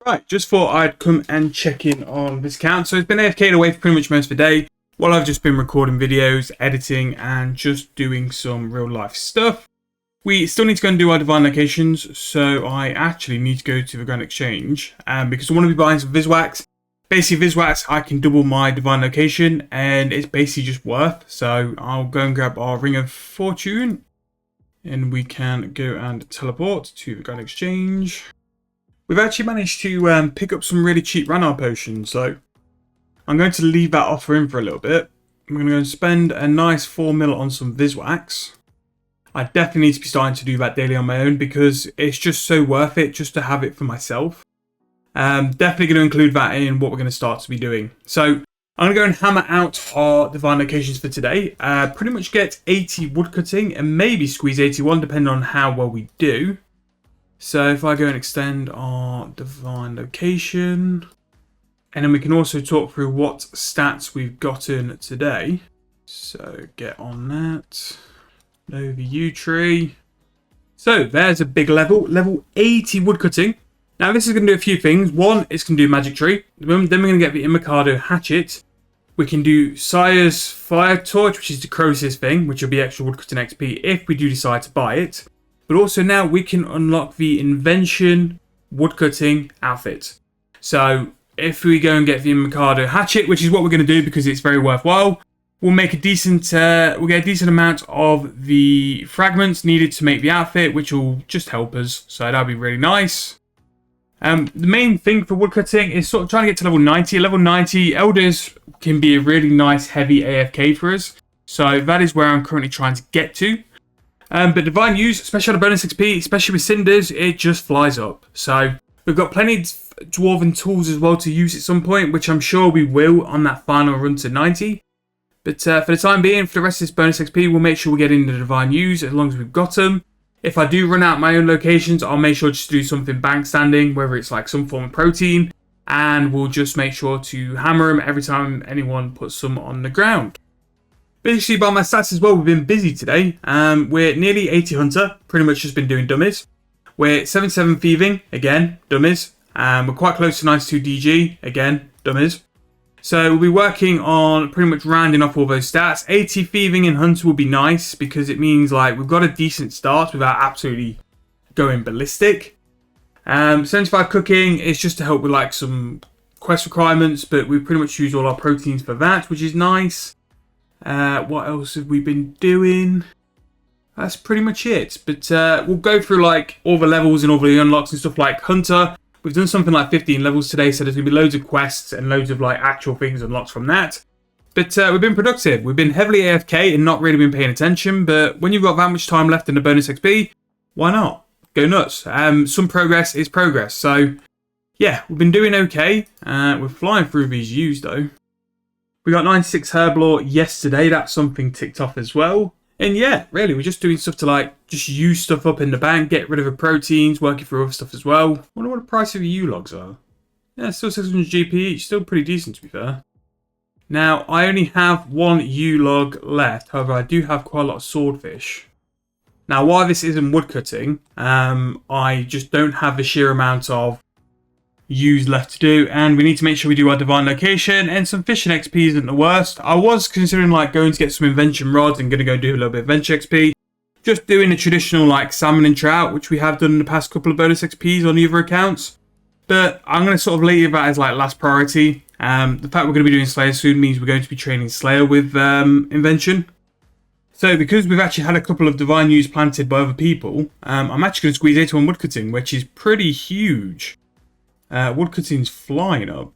Right, just thought I'd come and check in on this account. So it's been AFK'd away for pretty much most of the day, while I've just been recording videos, editing, and just doing some real life stuff. We still need to go and do our divine locations, so I actually need to go to the Grand Exchange, because I want to be buying some Viswax. Basically, Viswax, I can double my divine location, and it's basically just worth. So I'll go and grab our Ring of Fortune, and we can go and teleport to the Grand Exchange. We've actually managed to pick up some really cheap Runner potions, so I'm going to leave that offer in for a little bit. I'm going to go and spend a nice 4 mil on some Viswax. I definitely need to be starting to do that daily on my own because it's just so worth it just to have it for myself. Definitely going to include that in what we're going to start to be doing. So I'm going to go and hammer out our divine locations for today. Pretty much get 80 woodcutting and maybe squeeze 81 depending on how well we do. So if I go and extend our divine location, and then we can also talk through what stats we've gotten today. So get on that. Over U tree. So there's a big level 80 woodcutting. Now this is going to do a few things. One, it's going to do magic tree. Then we're going to get the Immercado hatchet. We can do Sire's fire torch, which is the Croesus thing, which will be extra woodcutting XP if we do decide to buy it. But also now we can unlock the Invention woodcutting outfit. So if we go and get the Immercado hatchet, which is what we're going to do because it's very worthwhile, we'll make a decent, we'll get a decent amount of the fragments needed to make the outfit, which will just help us. So that'll be really nice. The main thing for woodcutting is sort of trying to get to level 90. Level 90, Elders can be a really nice heavy AFK for us. So that is where I'm currently trying to get to. But Divine Use, especially on the bonus XP, especially with Cinders, it just flies up. So we've got plenty of Dwarven tools as well to use at some point, which I'm sure we will on that final run to 90. But for the time being, for the rest of this bonus XP, we'll make sure we get into Divine Use as long as we've got them. If I do run out my own locations, I'll make sure just to do something bank standing, whether it's like some form of protein, and we'll just make sure to hammer them every time anyone puts some on the ground. Basically, by my stats as well, we've been busy today. We're nearly 80 Hunter, pretty much just been doing dummies. We're 77 Thieving, again, dummies. We're quite close to 92 DG, again, dummies. So we'll be working on pretty much rounding off all those stats. 80 Thieving and Hunter will be nice because it means like we've got a decent start without absolutely going ballistic. 75 Cooking is just to help with like some quest requirements, but we pretty much use all our proteins for that, which is nice. What else have we been doing? That's pretty much it. But we'll go through like all the levels and all the unlocks and stuff like Hunter. We've done something like 15 levels today, so there's going to be loads of quests and loads of like actual things unlocked from that. But we've been productive. We've been heavily AFK and not really been paying attention. But when you've got that much time left in the bonus XP, why not? Go nuts. Some progress is progress. So yeah, we've been doing okay. We're flying through these U's though. We got 96 Herblore yesterday. That's something ticked off as well. And yeah, really, we're just doing stuff to like just use stuff up in the bank, get rid of the proteins, working through other stuff as well. I wonder what the price of the U logs are. Yeah, still 600 GP each. Still pretty decent to be fair. Now, I only have one U log left. However, I do have quite a lot of swordfish. Now, while this isn't woodcutting, I just don't have the sheer amount of U's left to do, and we need to make sure we do our divine location, and some fishing XP isn't the worst. I was considering like going to get some invention rods and going to go do a little bit of venture XP. Just doing a traditional like salmon and trout, which we have done in the past couple of bonus XPs on the other accounts. But I'm going to sort of leave that as like last priority. The fact we're going to be doing Slayer soon means we're going to be training Slayer with invention. So because we've actually had a couple of divine U's planted by other people, I'm actually going to squeeze 81 woodcutting, which is pretty huge. Woodcutting's flying up.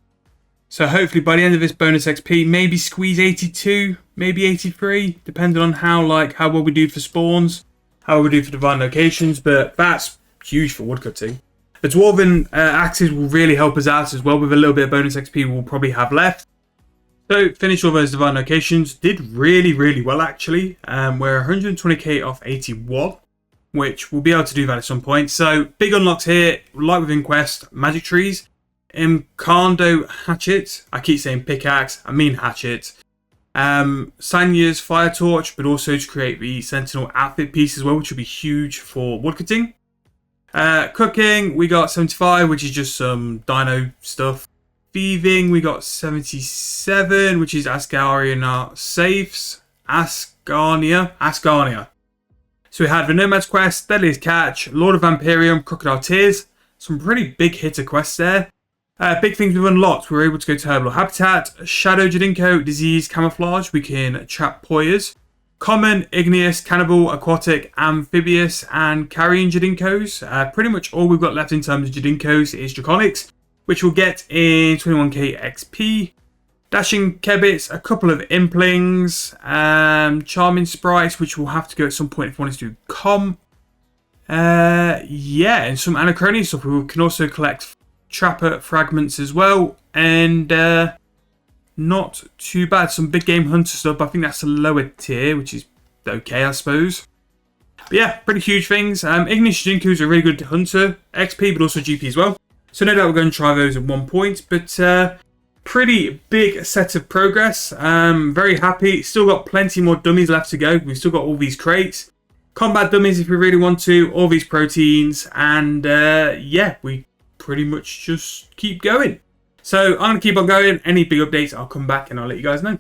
So hopefully by the end of this bonus XP, maybe squeeze 82, maybe 83, depending on how well we do for spawns, how we do for divine locations, but that's huge for woodcutting. The Dwarven axes will really help us out as well with a little bit of bonus XP we'll probably have left. So finish all those divine locations, did really well actually. We're 120k off 81. Which we'll be able to do that at some point. So big unlocks here, like within Quest, magic trees, Immercado hatchet. I keep saying pickaxe, I mean hatchet. Sanya's fire torch, but also to create the Sentinel outfit piece as well, which will be huge for woodcutting. Cooking, we got 75, which is just some dino stuff. Thieving, we got 77, which is Asgarnia safes. Asgarnia. So we had the Nomad's Quest, Deadliest Catch, Lord of Vampirium, Crocodile Tears. Some pretty big hitter quests there. Big things we've unlocked. We were able to go to Herbal Habitat, Shadow Jadinko, Disease, Camouflage. We can trap Poyas. Common, Igneous, Cannibal, Aquatic, Amphibious, and Carrion Jadinkos. Pretty much all we've got left in terms of Jadinkos is Draconics, which we'll get in 21k XP. Dashing Kebits, a couple of Implings, Charming Sprites, which we'll have to go at some point if we want to do yeah, and some Anachronia stuff. We can also collect Trapper Fragments as well, and not too bad. Some big game hunter stuff, but I think that's a lower tier, which is okay, I suppose. But yeah, pretty huge things. Ignis Jinku is a really good hunter, XP, but also GP as well. So no doubt we're going to try those at one point, but pretty big set of progress. Very happy. Still got plenty more dummies left to go. We've still got all these crates. Combat dummies if we really want to, all these proteins, and yeah, we pretty much just keep going. So I'm going to keep on going. Any big updates, I'll come back and I'll let you guys know.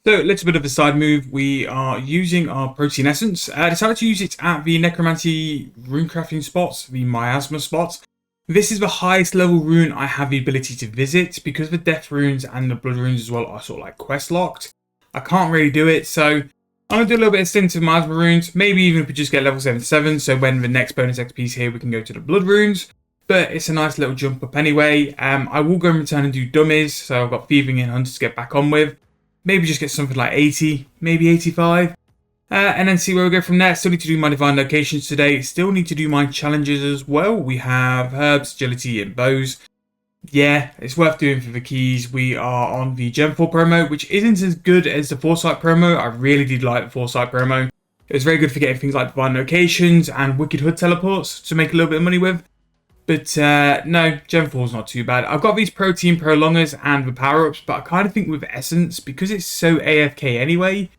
So a little bit of a side move. We are using our protein essence. I decided to use it at the necromancy runecrafting spots, the miasma spots. This is the highest level rune I have the ability to visit because the death runes and the blood runes as well are sort of like quest locked. I can't really do it, so I'm going to do a little bit of stint of miasma runes. Maybe even if we just get level 77, so when the next bonus XP is here, we can go to the blood runes. But it's a nice little jump up anyway. I will go and return and do dummies. So I've got thieving and hunters to get back on with. Maybe just get something like 80, maybe 85. And then see where we go from there. Still need to do my divine locations today. Still need to do my challenges as well. We have herbs, agility, and bows. Yeah, it's worth doing for the keys. We are on the Gem 4 promo, which isn't as good as the Foresight promo. I really did like the Foresight promo. It was very good for getting things like divine locations and wicked hood teleports to make a little bit of money with. But no, Gem 4 is not too bad. I've got these protein prolongers and the power-ups, but I kind of think with Essence, because it's so AFK anyway,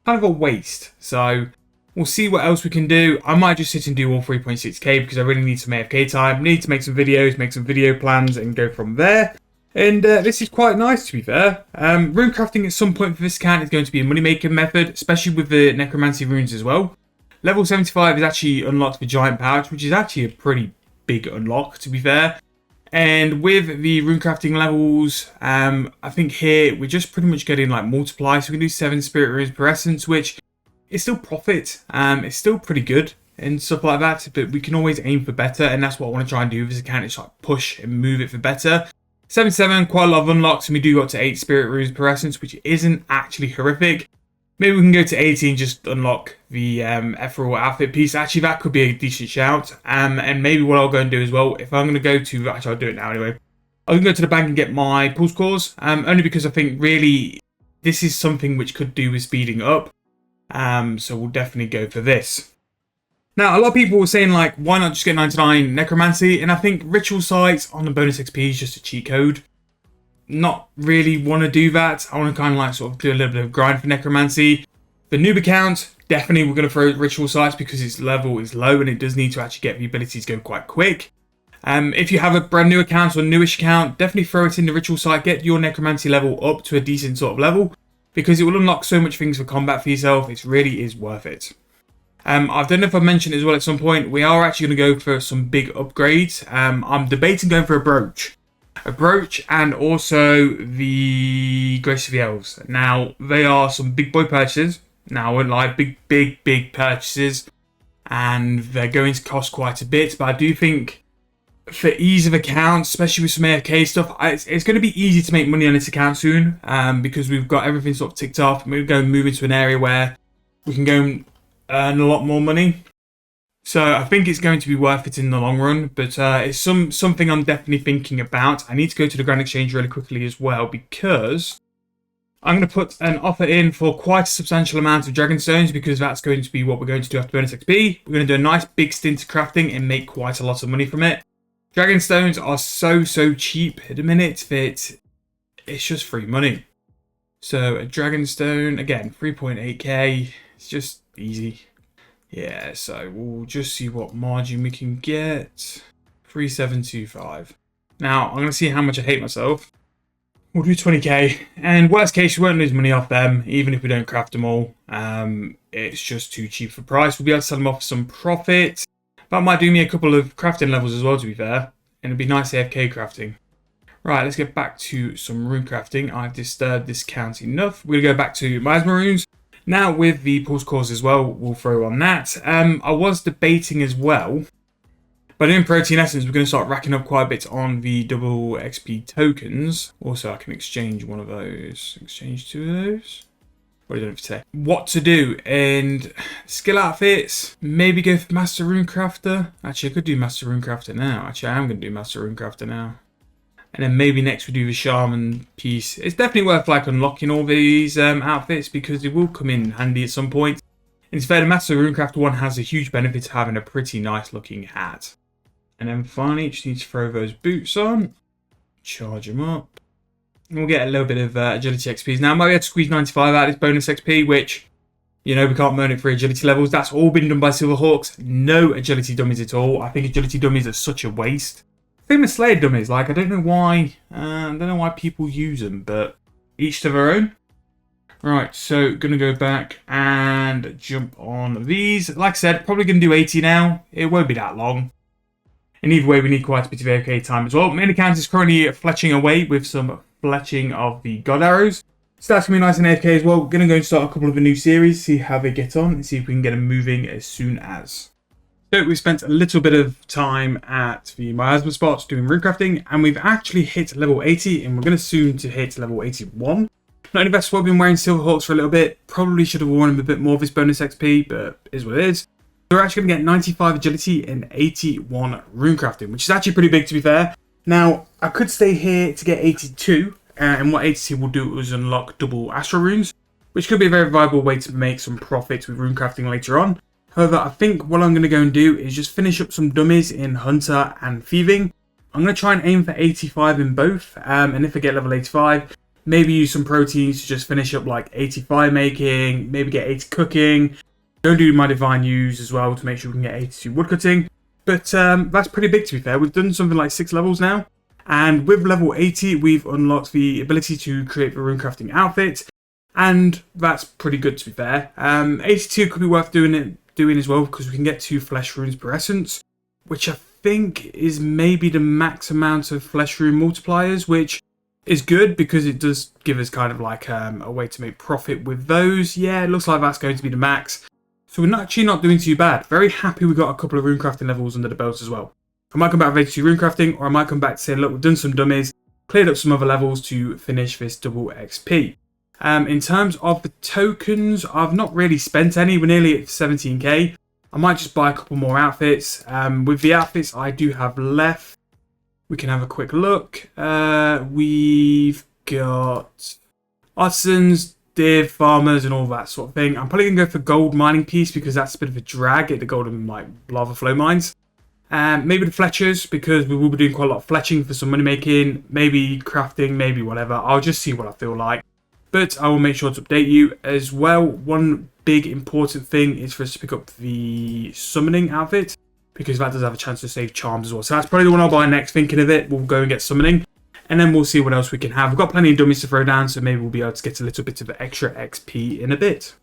kind of a waste. So we'll see what else we can do. I might just sit and do all 3.6k because I really need some AFK time. Need to make some videos, make some video plans, and go from there. And this is quite nice, to be fair. Runecrafting at some point for this account is going to be a money-making method, especially with the necromancy runes as well. Level 75 is actually unlocked for giant pouch, which is actually a pretty big unlock, to be fair. And with the runecrafting levels, I think here we're just pretty much getting like multiply, so we can do 7 spirit runes per essence, which is still profit. It's still pretty good and stuff like that, but we can always aim for better, and that's what I want to try and do with this account, is like push and move it for better. 77, quite a lot of unlocks, and we do go up to 8 spirit runes per essence, which isn't actually horrific. Maybe we can go to 80 and just unlock the ethereal outfit piece. Actually, that could be a decent shout. And maybe what I'll go and do as well, if I'm going to go to... Actually, I'll do it now anyway. I'll go to the bank and get my pulse cores. Only because I think, really, this is something which could do with speeding up. So we'll definitely go for this. Now, a lot of people were saying, like, why not just get 99 necromancy? And I think ritual sites on the bonus XP is just a cheat code. Not really want to do that. I want to kind of like sort of do a little bit of grind for necromancy. The noob account, definitely we're going to throw ritual sites because its level is low and it does need to actually get the ability to go quite quick. If you have a brand new account or newish account, definitely throw it in the ritual site. Get your necromancy level up to a decent sort of level because it will unlock so much things for combat for yourself. It really is worth it. I don't know if I mentioned as well at some point, we are actually going to go for some big upgrades. I'm debating going for a brooch. A brooch and also the Grace of the Elves. Now, they are some big boy purchases. Now, I won't lie, big purchases. And they're going to cost quite a bit. But I do think for ease of account, especially with some AFK stuff, it's going to be easy to make money on this account soon. Because we've got everything sort of ticked off. We're going to move into an area where we can go and earn a lot more money. So I think it's going to be worth it in the long run, but it's something I'm definitely thinking about. I need to go to the Grand Exchange really quickly as well because I'm going to put an offer in for quite a substantial amount of Dragon Stones because that's going to be what we're going to do after bonus XP. We're going to do a nice big stint of crafting and make quite a lot of money from it. Dragon Stones are so cheap at the minute that it's just free money. So a Dragon Stone, again, 3.8k, it's just easy. Yeah, so we'll just see what margin we can get. 3725. Now, I'm going to see how much I hate myself. We'll do 20k, and worst case, we won't lose money off them, even if we don't craft them all. It's just too cheap for price. We'll be able to sell them off for some profit. That might do me a couple of crafting levels as well, to be fair. And it'll be nice AFK crafting. Right, let's get back to some rune crafting. I've disturbed this count enough. We'll go back to miasma runes. Now with the pulse cores as well, we'll throw on that. I was debating as well, but in Protean Essence, we're going to start racking up quite a bit on the double XP tokens. Also, I can exchange one of those. Exchange two of those. What do you know for today? What to do? And skill outfits. Maybe go for Master Runecrafter. Actually, I could do Master Runecrafter now. Actually, I am going to do Master Runecrafter now. And then maybe next we do the Shaman piece. It's definitely worth like unlocking all these outfits because they will come in handy at some point. And it's fair, the Master Runecrafter one has a huge benefit to having a pretty nice looking hat. And then finally, just need to throw those boots on. Charge them up. And we'll get a little bit of agility XPs. Now, I might be able to squeeze 95 out of this bonus XP, which, you know, we can't moan it for agility levels. That's all been done by Silverhawks. No agility dummies at all. I think agility dummies are such a waste. Same with Slayer dummies. Like, I don't know why people use them, but each to their own. Right, so gonna go back and jump on these. Like I said, probably gonna do 80 now. It won't be that long. And either way, we need quite a bit of AFK time as well. Main account is currently fletching away with some fletching of the God Arrows. So that's going to be nice in AFK as well. We're going to go and start a couple of a new series, see how they get on, and see if we can get them moving as soon as. So we spent a little bit of time at the miasma spots doing runecrafting, and we've actually hit level 80, and we're going to soon to hit level 81. Not only that's why I've been wearing Silverhawks for a little bit. Probably should have worn them a bit more of this bonus XP, but it is what it is. We're actually going to get 95 agility and 81 runecrafting, which is actually pretty big to be fair. Now, I could stay here to get 82, and what 82 will do is unlock double astral runes, which could be a very viable way to make some profit with runecrafting later on. However, I think what I'm going to go and do is just finish up some dummies in Hunter and Thieving. I'm going to try and aim for 85 in both, and if I get level 85, maybe use some proteins to just finish up like 85 making, maybe get 80 cooking. Go do my divine use as well to make sure we can get 82 woodcutting. But that's pretty big to be fair. We've done something like 6 levels now. And with level 80, we've unlocked the ability to create the runecrafting outfit. And that's pretty good to be fair. 82 could be worth doing as well because we can get 2 flesh runes per essence. Which I think is maybe the max amount of flesh rune multipliers. Which is good because it does give us kind of like a way to make profit with those. Yeah, it looks like that's going to be the max. So we're actually not doing too bad. Very happy we got a couple of runecrafting levels under the belt as well. I might come back with 82 runecrafting, or I might come back to say, look, we've done some dummies, cleared up some other levels to finish this double XP. In terms of the tokens, I've not really spent any. We're nearly at 17k. I might just buy a couple more outfits. With the outfits I do have left, we can have a quick look. We've got artisans, div, farmers, and all that sort of thing. I'm probably going to go for gold mining piece because that's a bit of a drag at the golden like lava flow mines. Maybe the fletchers because we will be doing quite a lot of fletching for some money making, maybe crafting, maybe whatever. I'll just see what I feel like. But I will make sure to update you as well. One big important thing is for us to pick up the summoning outfit because that does have a chance to save charms as well. So that's probably the one I'll buy next. Thinking of it, we'll go and get summoning. And then we'll see what else we can have. We've got plenty of dummies to throw down, so maybe we'll be able to get a little bit of extra XP in a bit.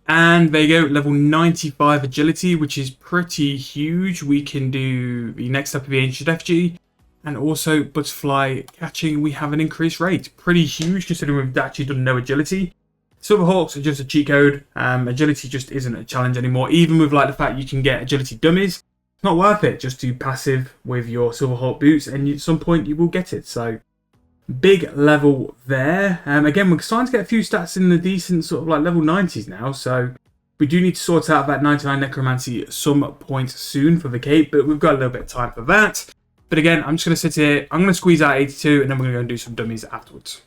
And there you go, level 95 agility, which is pretty huge. We can do the next step of the ancient effigy. And also butterfly catching, we have an increased rate. Pretty huge, considering we've actually done no agility. Silverhawks are just a cheat code. Agility just isn't a challenge anymore. Even with like the fact you can get agility dummies. Not worth it. Just do passive with your Silverhawk boots and at some point you will get it. So big level there. Again, we're starting to get a few stats in the decent sort of like level 90s now. So we do need to sort out that 99 necromancy at some point soon for the cape. But we've got a little bit of time for that. But again, I'm just going to sit here. I'm going to squeeze out 82 and then we're going to go and do some dummies afterwards.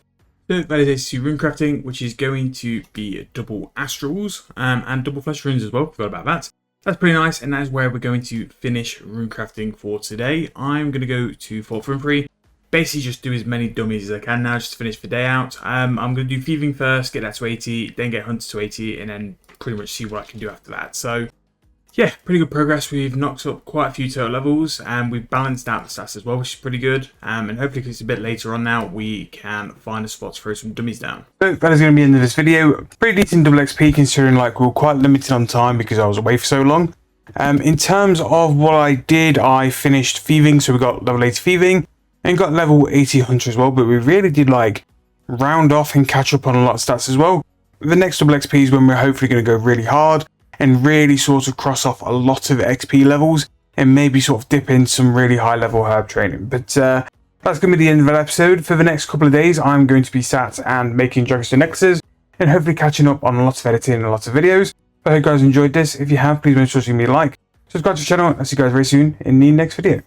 So that is 82 runecrafting, which is going to be double astrals and double flesh runes as well. Forgot about that. That's pretty nice, and that is where we're going to finish runecrafting for today. I'm going to go to Fort Free. Basically just do as many dummies as I can now just to finish the day out. I'm going to do Thieving first, get that to 80, then get Hunter to 80, and then pretty much see what I can do after that. So yeah, pretty good progress. We've knocked up quite a few total levels and we've balanced out the stats as well, which is pretty good. And hopefully, because it's a bit later on now, we can find a spot to throw some dummies down. So that is going to be the end of this video. Pretty decent double XP considering like we were quite limited on time because I was away for so long. In terms of what I did, I finished thieving, so we got level 80 thieving and got level 80 hunter as well. But we really did like round off and catch up on a lot of stats as well. The next double XP is when we're hopefully going to go really hard and really sort of cross off a lot of XP levels and maybe sort of dip in some really high level herb training. But that's going to be the end of that episode. For the next couple of days, I'm going to be sat and making Dragstone necklaces and hopefully catching up on lots of editing and lots of videos. I hope you guys enjoyed this. If you have, please make sure to give me a like, subscribe to the channel, and I'll see you guys very soon in the next video.